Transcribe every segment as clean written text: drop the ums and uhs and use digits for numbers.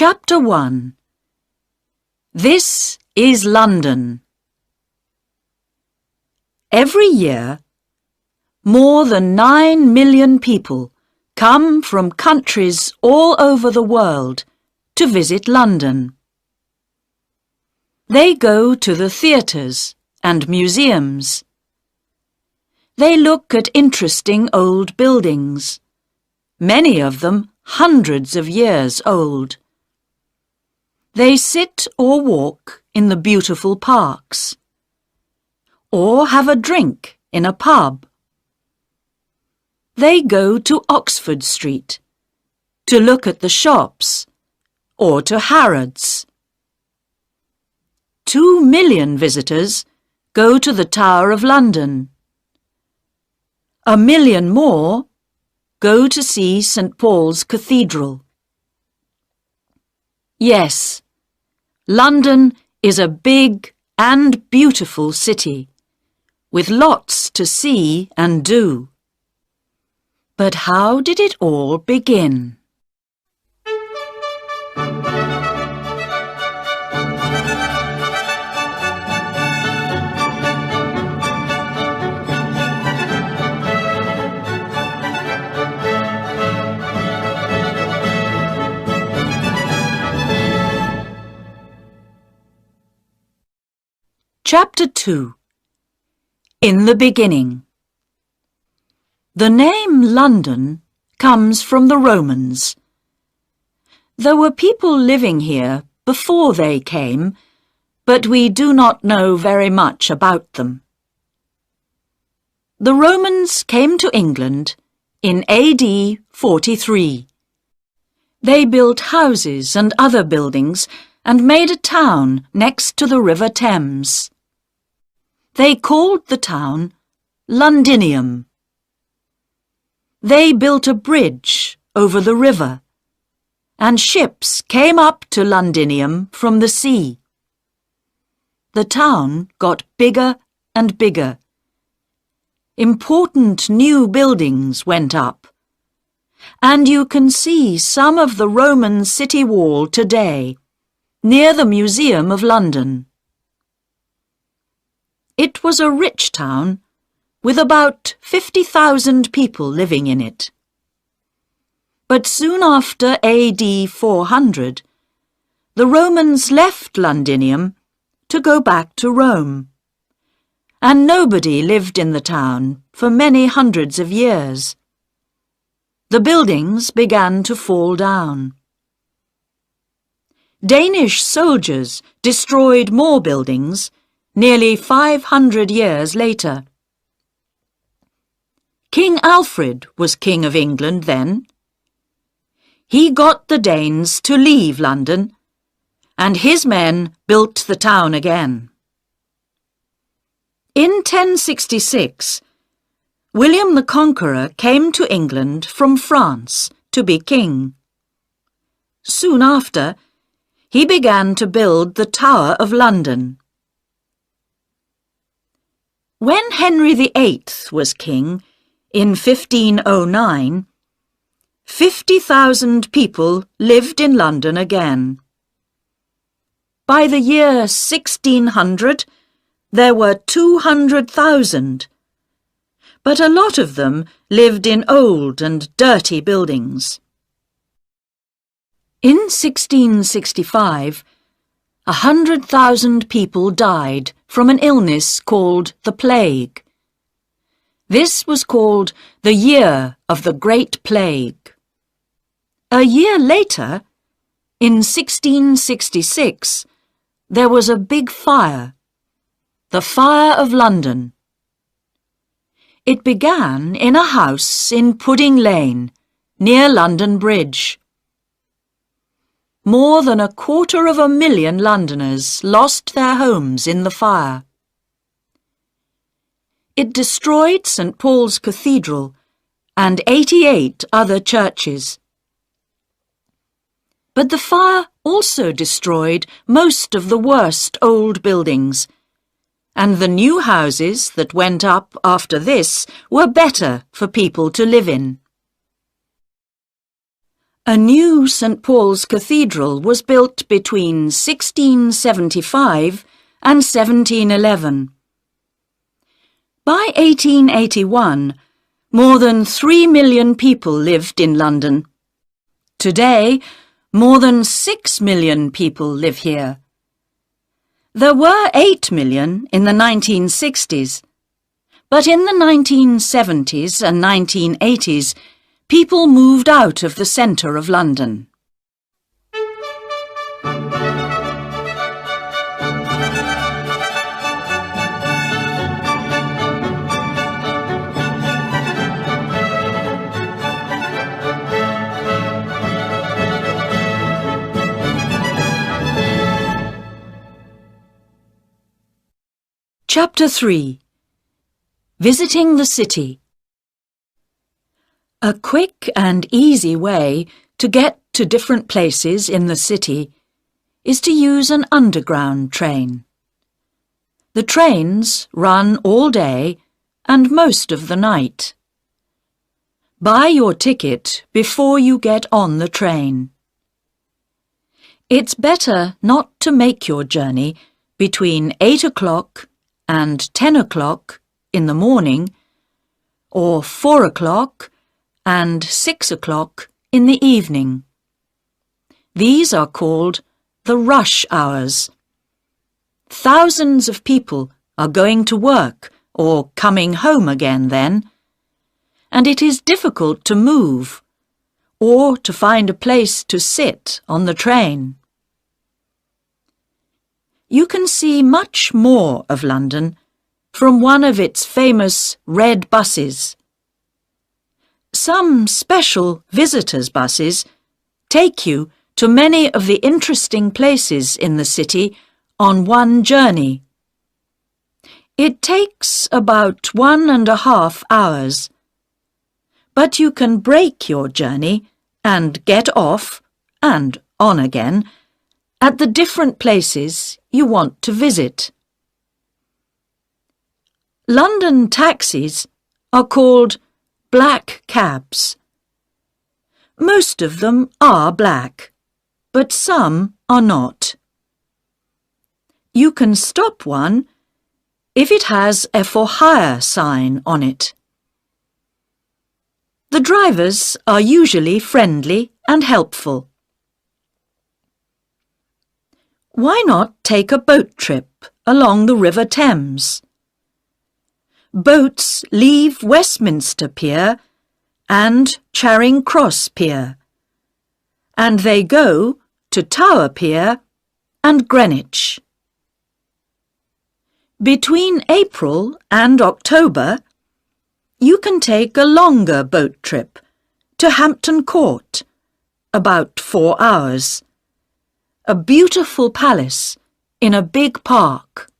Chapter 1. This is London. Every year, more than 9 million people come from countries all over the world to visit London. They go to the theatres and museums. They look at interesting old buildings, many of them hundreds of years old. They sit or walk in the beautiful parks, or have a drink in a pub. They go to Oxford Street to look at the shops, or to Harrods. 2 million visitors go to the Tower of London. 1 million more go to see St. Paul's Cathedral. Yes, London is a big and beautiful city, with lots to see and do. But how did it all begin? Chapter 2. In the Beginning. The name London comes from the Romans. There were people living here before they came, but we do not know very much about them. The Romans came to England in AD 43. They built houses and other buildings and made a town next to the River Thames. They called the town Londinium. They built a bridge over the river, and ships came up to Londinium from the sea. The town got bigger and bigger. Important new buildings went up, and you can see some of the Roman city wall today, near the Museum of London. It was a rich town, with about 50,000 people living in it. But soon after AD 400, the Romans left Londinium to go back to Rome, and nobody lived in the town for many hundreds of years. The buildings began to fall down. Danish soldiers destroyed more buildings nearly 500 years later. King Alfred was King of England then. He got the Danes to leave London, and his men built the town again. In 1066, William the Conqueror came to England from France to be king. Soon after, he began to build the Tower of London. When Henry VIII was king, in 1509, 50,000 people lived in London again. By the year 1600, there were 200,000, but a lot of them lived in old and dirty buildings. In 1665, 100,000 people died from an illness called the plague. This was called the Year of the Great Plague. A year later, in 1666, there was a big fire, the Fire of London. It began in a house in Pudding Lane, near London Bridge. More than 250,000 Londoners lost their homes in the fire. It destroyed St. Paul's Cathedral and 88 other churches. But the fire also destroyed most of the worst old buildings, and the new houses that went up after this were better for people to live in. A new St. Paul's Cathedral was built between 1675 and 1711. By 1881, more than 3 million people lived in London. Today, more than 6 million people live here. There were 8 million in the 1960s, but in the 1970s and 1980s, people moved out of the centre of London. Chapter 3. Visiting the City. A quick and easy way to get to different places in the city is to use an underground train. The trains run all day and most of the night. Buy your ticket before you get on the train. It's better not to make your journey between 8 o'clock and 10 o'clock in the morning, or 4 o'clock and 6 o'clock in the evening. These are called the rush hours. Thousands of people are going to work or coming home again then, and it is difficult to move or to find a place to sit on the train. You can see much more of London from one of its famous red buses. Some special visitors' buses take you to many of the interesting places in the city on one journey. It takes about 1.5 hours, but you can break your journey and get off and on again at the different places you want to visit. London taxis are called black cabs. Most of them are black, but some are not. You can stop one if it has a for hire sign on it. The drivers are usually friendly and helpful. Why not take a boat trip along the River Thames? Boats leave Westminster Pier and Charing Cross Pier, and they go to Tower Pier and Greenwich. Between April and October, you can take a longer boat trip to Hampton Court, about 4 hours. A beautiful palace in a big park.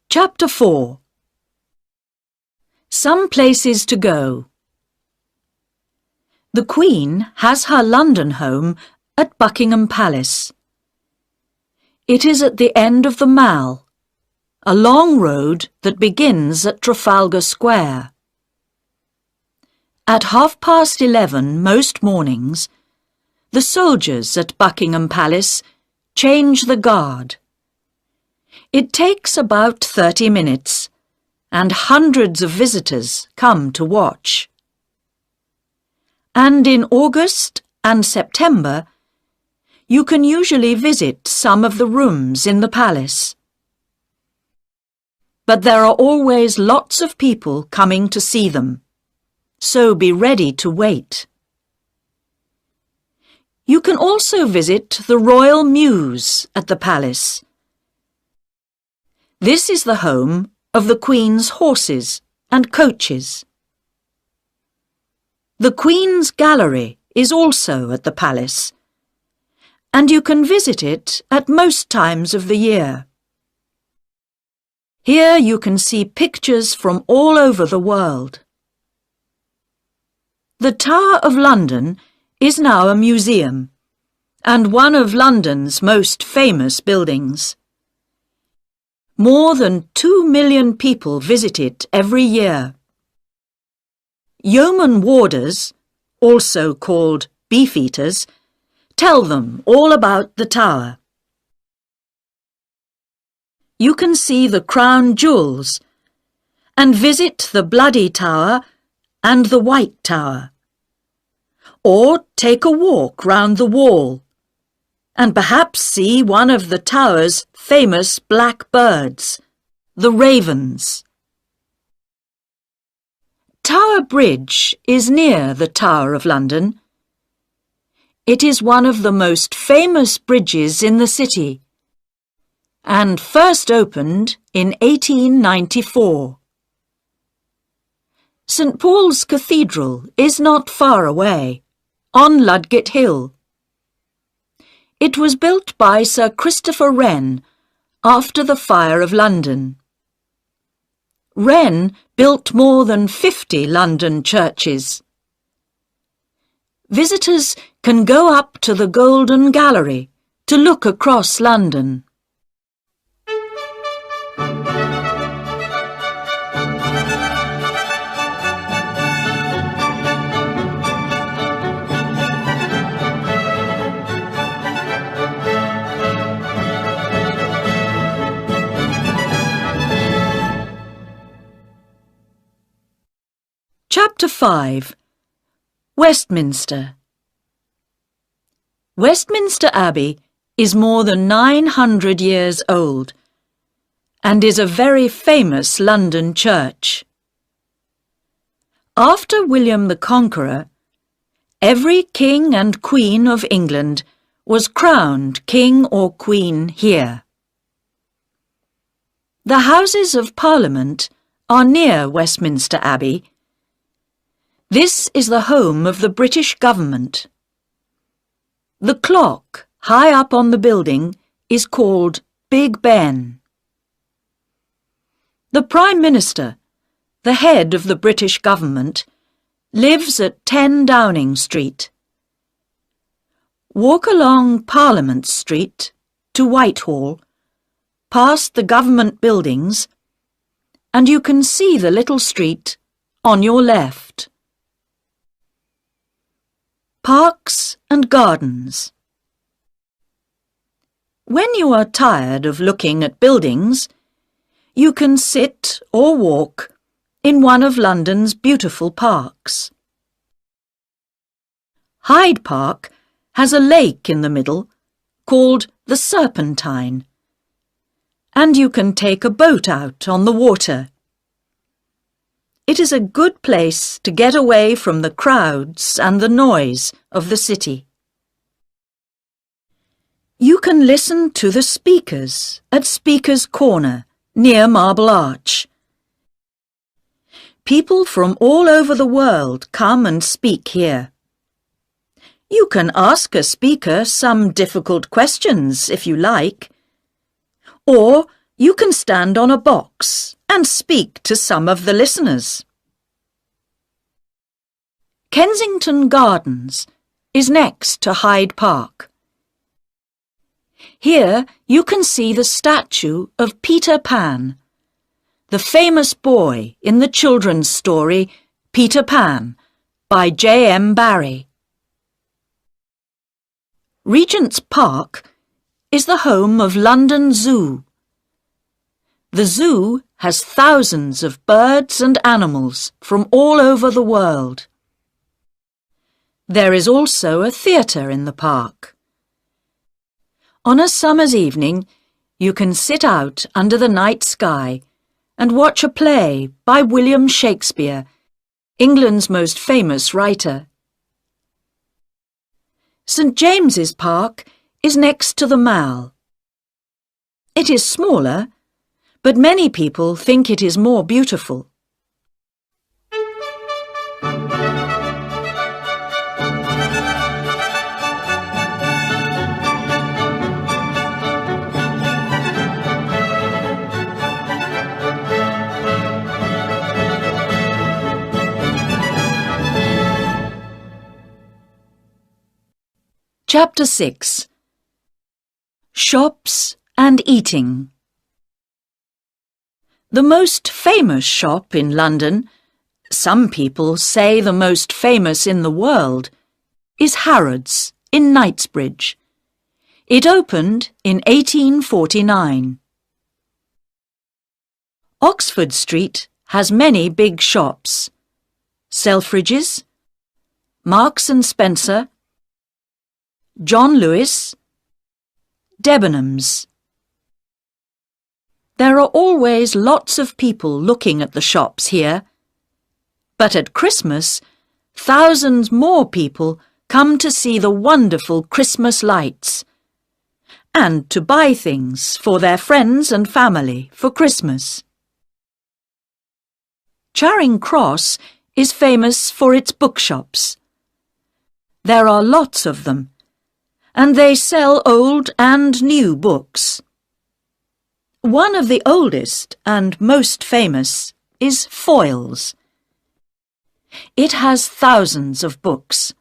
Chapter 4. Some places to go. The Queen has her London home at Buckingham Palace. It is at the end of the Mall, a long road that begins at Trafalgar Square. At 11:30 most mornings, the soldiers at Buckingham Palace change the guard. It takes about 30 minutes, and hundreds of visitors come to watch. And in August and September, you can usually visit some of the rooms in the palace. But there are always lots of people coming to see them, so be ready to wait. You can also visit the Royal Mews at the palace. This is the home of the Queen's horses and coaches. The Queen's Gallery is also at the palace, and you can visit it at most times of the year. Here you can see pictures from all over the world. The Tower of London is now a museum and one of London's most famous buildings. More than 2 million people visit it every year. Yeoman warders, also called beefeaters, tell them all about the tower. You can see the crown jewels and visit the Bloody Tower and the White Tower, or take a walk round the wall and perhaps see one of the tower's famous black birds, the ravens. Tower Bridge is near the Tower of London. It is one of the most famous bridges in the city and first opened in 1894. St. Paul's Cathedral is not far away, on Ludgate Hill. It was built by Sir Christopher Wren after the Fire of London. Wren built more than 50 London churches. Visitors can go up to the Golden Gallery to look across London. Chapter 5. Westminster. Westminster Abbey is more than 900 years old and is a very famous London church. After William the Conqueror, every king and queen of England was crowned king or queen here. The Houses of Parliament are near Westminster Abbey. This is the home of the British government. The clock high up on the building is called Big Ben. The Prime Minister, the head of the British government, lives at 10 Downing Street. Walk along Parliament Street to Whitehall, past the government buildings, and you can see the little street on your left. Parks and gardens. When you are tired of looking at buildings, you can sit or walk in one of London's beautiful parks. Hyde Park has a lake in the middle called the Serpentine, and you can take a boat out on the water. It is a good place to get away from the crowds and the noise of the city. You can listen to the speakers at Speaker's Corner near Marble Arch. People from all over the world come and speak here. You can ask a speaker some difficult questions if you like, or you can stand on a box and speak to some of the listeners. Kensington Gardens is next to Hyde Park. Here you can see the statue of Peter Pan, the famous boy in the children's story Peter Pan by J.M. Barrie. Regent's Park is the home of London Zoo. The zoo has thousands of birds and animals from all over the world. There is also a theatre in the park. On a summer's evening, you can sit out under the night sky and watch a play by William Shakespeare, England's most famous writer. St. James's Park is next to the Mall. It is smaller, but many people think it is more beautiful. Chapter 6. Shops and Eating. The most famous shop in London, some people say the most famous in the world, is Harrods in Knightsbridge. It opened in 1849. Oxford Street has many big shops: Selfridges, Marks and Spencer, John Lewis, Debenhams. There are always lots of people looking at the shops here, but at Christmas, thousands more people come to see the wonderful Christmas lights and to buy things for their friends and family for Christmas. Charing Cross is famous for its bookshops. There are lots of them, and they sell old and new books. One of the oldest and most famous is Foyle's. It has thousands of books,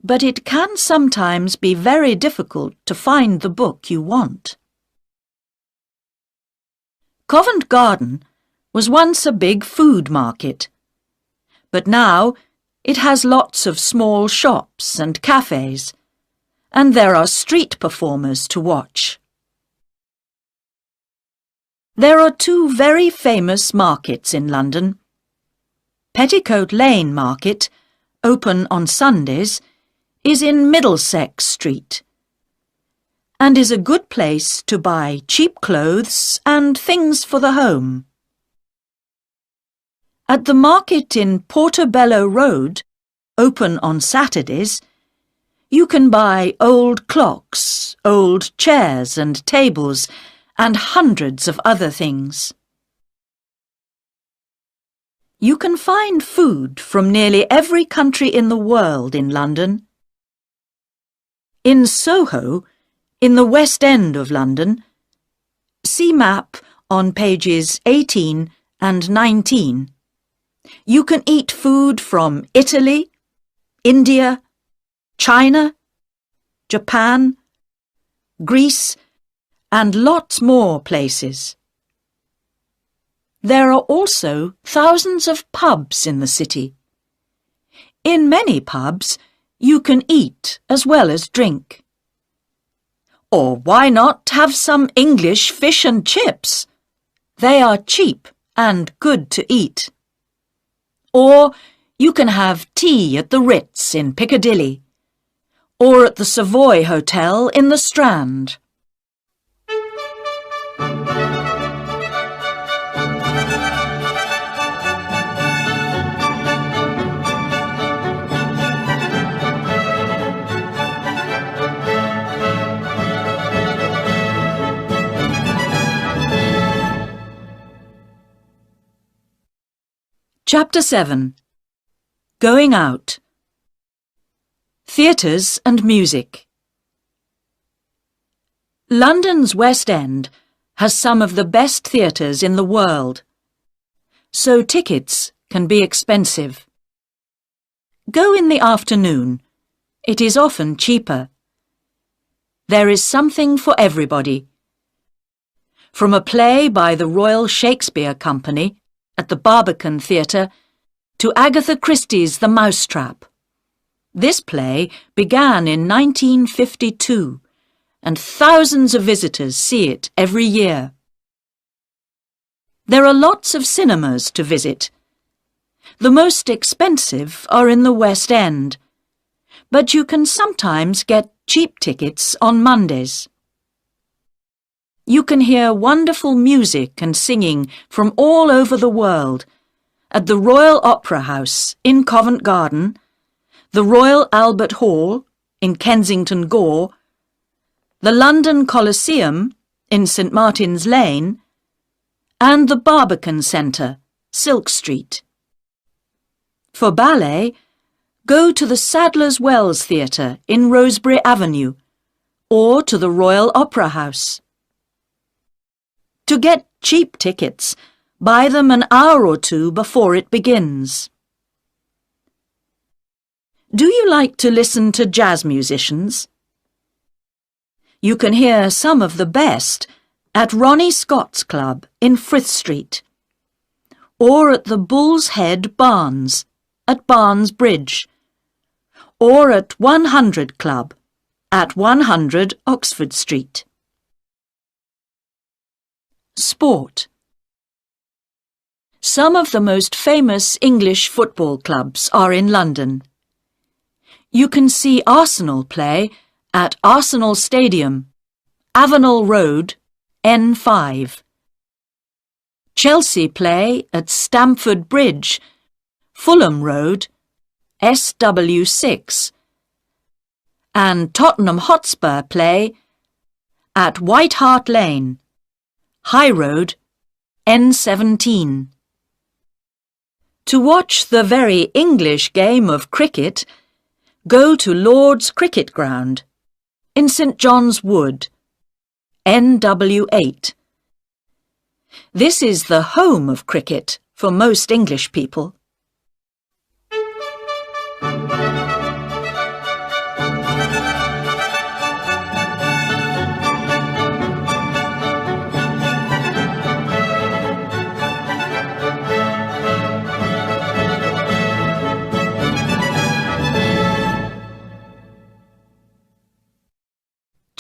but it can sometimes be very difficult to find the book you want. Covent Garden was once a big food market, but now it has lots of small shops and cafes, and there are street performers to watch. There are two very famous markets in London. Petticoat Lane Market, open on Sundays, is in Middlesex Street and is a good place to buy cheap clothes and things for the home. At the market in Portobello Road, open on Saturdays, you can buy old clocks, old chairs and tables, and hundreds of other things. You can find food from nearly every country in the world in London. In Soho, in the West End of London, see map on pages 18 and 19. You can eat food from Italy, India, China, Japan, Greece, and lots more places. There are also thousands of pubs in the city. In many pubs, you can eat as well as drink. Or why not have some English fish and chips? They are cheap and good to eat. Or you can have tea at the Ritz in Piccadilly, or at the Savoy Hotel in the Strand. Chapter 7. Going Out. Theatres and Music. London's West End has some of the best theatres in the world, so tickets can be expensive. Go in the afternoon. It is often cheaper. There is something for everybody. From a play by the Royal Shakespeare Company at the Barbican Theatre to Agatha Christie's The Mousetrap. This play began in 1952, and thousands of visitors see it every year. There are lots of cinemas to visit. The most expensive are in the West End, but you can sometimes get cheap tickets on Mondays. You can hear wonderful music and singing from all over the world at the Royal Opera House in Covent Garden, the Royal Albert Hall in Kensington Gore, the London Coliseum in St Martin's Lane, and the Barbican Centre, Silk Street. For ballet, go to the Sadler's Wells Theatre in Rosebery Avenue or to the Royal Opera House. To get cheap tickets, buy them an hour or two before it begins. Do you like to listen to jazz musicians? You can hear some of the best at Ronnie Scott's Club in Frith Street, or at the Bull's Head Barns at Barnes Bridge, or at 100 Club at 100 Oxford Street. Sport. Some of the most famous English football clubs are in London. You can see Arsenal play at Arsenal Stadium, Avenel Road, N5. Chelsea play at Stamford Bridge, Fulham Road, SW6. And Tottenham Hotspur play at White Hart Lane, High Road, N17. To watch the very English game of cricket, go to Lord's Cricket Ground in St John's Wood, NW8. This is the home of cricket for most English people.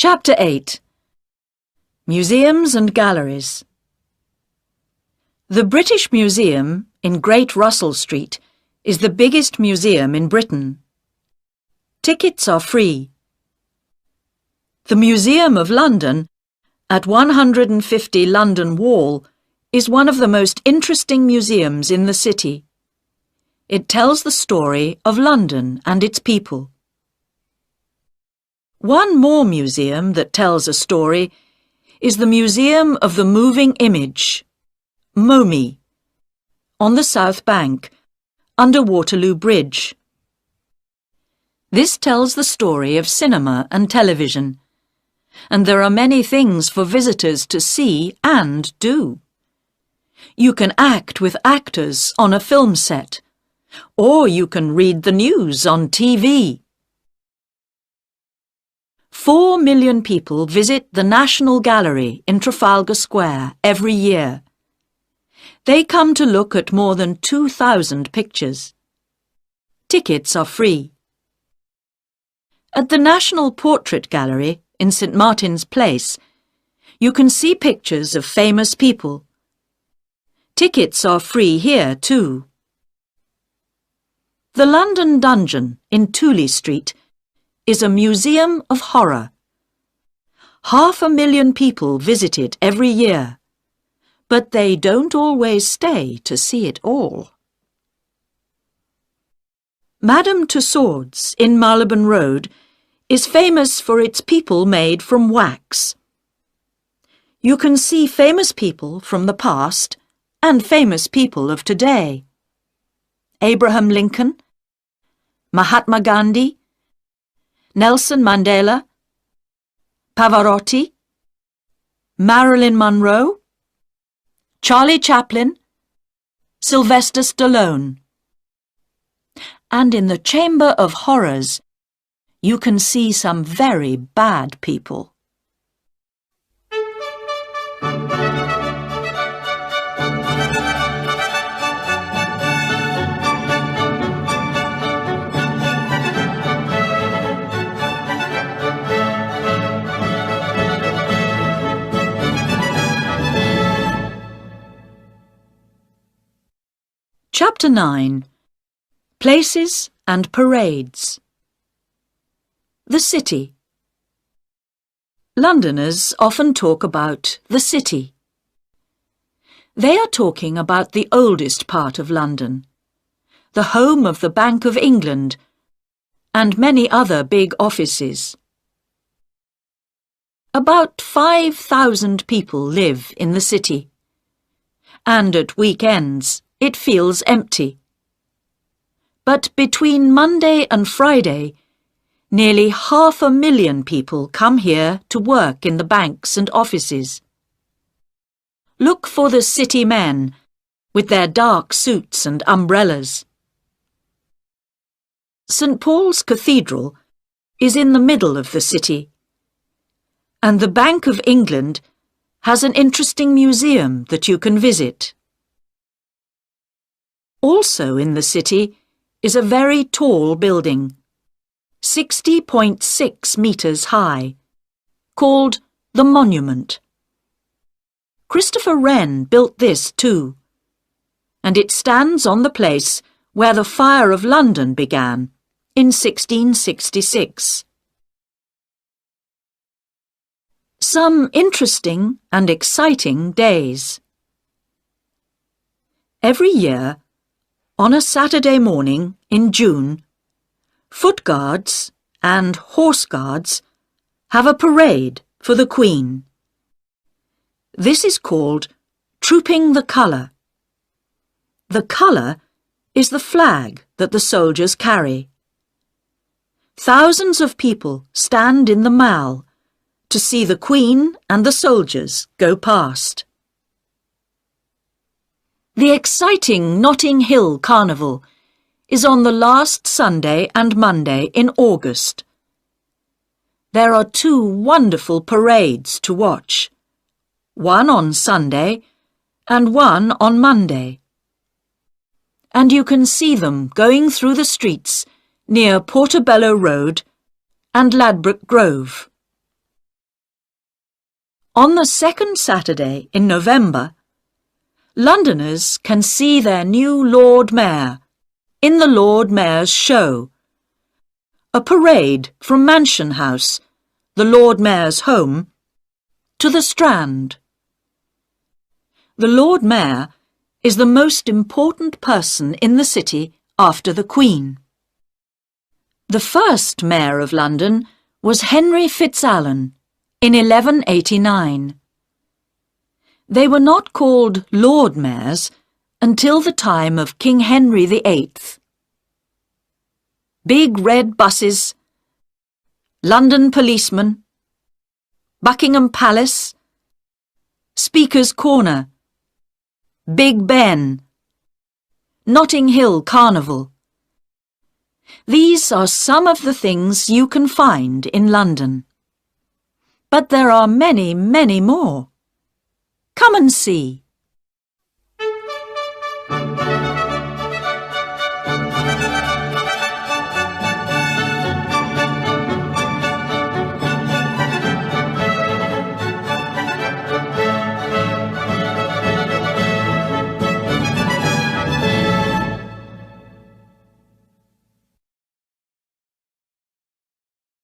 Chapter 8. Museums and Galleries. The British Museum in Great Russell Street is the biggest museum in Britain. Tickets are free. The Museum of London at 150 London Wall is one of the most interesting museums in the city. It tells the story of London and its people. One more museum that tells a story is the Museum of the Moving Image, MoMI, on the South Bank, under Waterloo Bridge. This tells the story of cinema and television, and there are many things for visitors to see and do. You can act with actors on a film set, or you can read the news on TV. 4 million people visit the National Gallery in Trafalgar Square every year. They come to look at more than 2,000 pictures. Tickets are free. At the National Portrait Gallery in St Martin's Place, you can see pictures of famous people. Tickets are free here too. The London Dungeon in Tooley Street is a museum of horror. 500,000 people visit it every year, but they don't always stay to see it all. Madame Tussauds in Marylebone Road is famous for its people made from wax. You can see famous people from the past and famous people of today. Abraham Lincoln, Mahatma Gandhi, Nelson Mandela, Pavarotti, Marilyn Monroe, Charlie Chaplin, Sylvester Stallone. And in the Chamber of Horrors, you can see some very bad people. Chapter 9. Places and Parades. The City. Londoners often talk about the city. They are talking about the oldest part of London, the home of the Bank of England, and many other big offices. About 5,000 people live in the city, and at weekends it feels empty. But between Monday and Friday, nearly 500,000 people come here to work in the banks and offices. Look for the city men with their dark suits and umbrellas. St. Paul's Cathedral is in the middle of the city, and the Bank of England has an interesting museum that you can visit. Also in the city is a very tall building, 60.6 metres high, called the Monument. Christopher Wren built this too, and it stands on the place where the Fire of London began in 1666. Some interesting and exciting days. Every year, on a Saturday morning in June, Foot Guards and Horse Guards have a parade for the Queen. This is called Trooping the Colour. The colour is the flag that the soldiers carry. Thousands of people stand in the Mall to see the Queen and the soldiers go past. The exciting Notting Hill Carnival is on the last Sunday and Monday in August. There are 2 wonderful parades to watch, one on Sunday and one on Monday. And you can see them going through the streets near Portobello Road and Ladbroke Grove. On the second Saturday in November, Londoners can see their new Lord Mayor in the Lord Mayor's Show, a parade from Mansion House, the Lord Mayor's home, to the Strand. The Lord Mayor is the most important person in the city after the Queen. The first Mayor of London was Henry Fitzalan in 1189. They were not called Lord Mayors until the time of King Henry VIII. Big red buses, London policemen, Buckingham Palace, Speaker's Corner, Big Ben, Notting Hill Carnival. These are some of the things you can find in London. But there are many, many more. Come and see.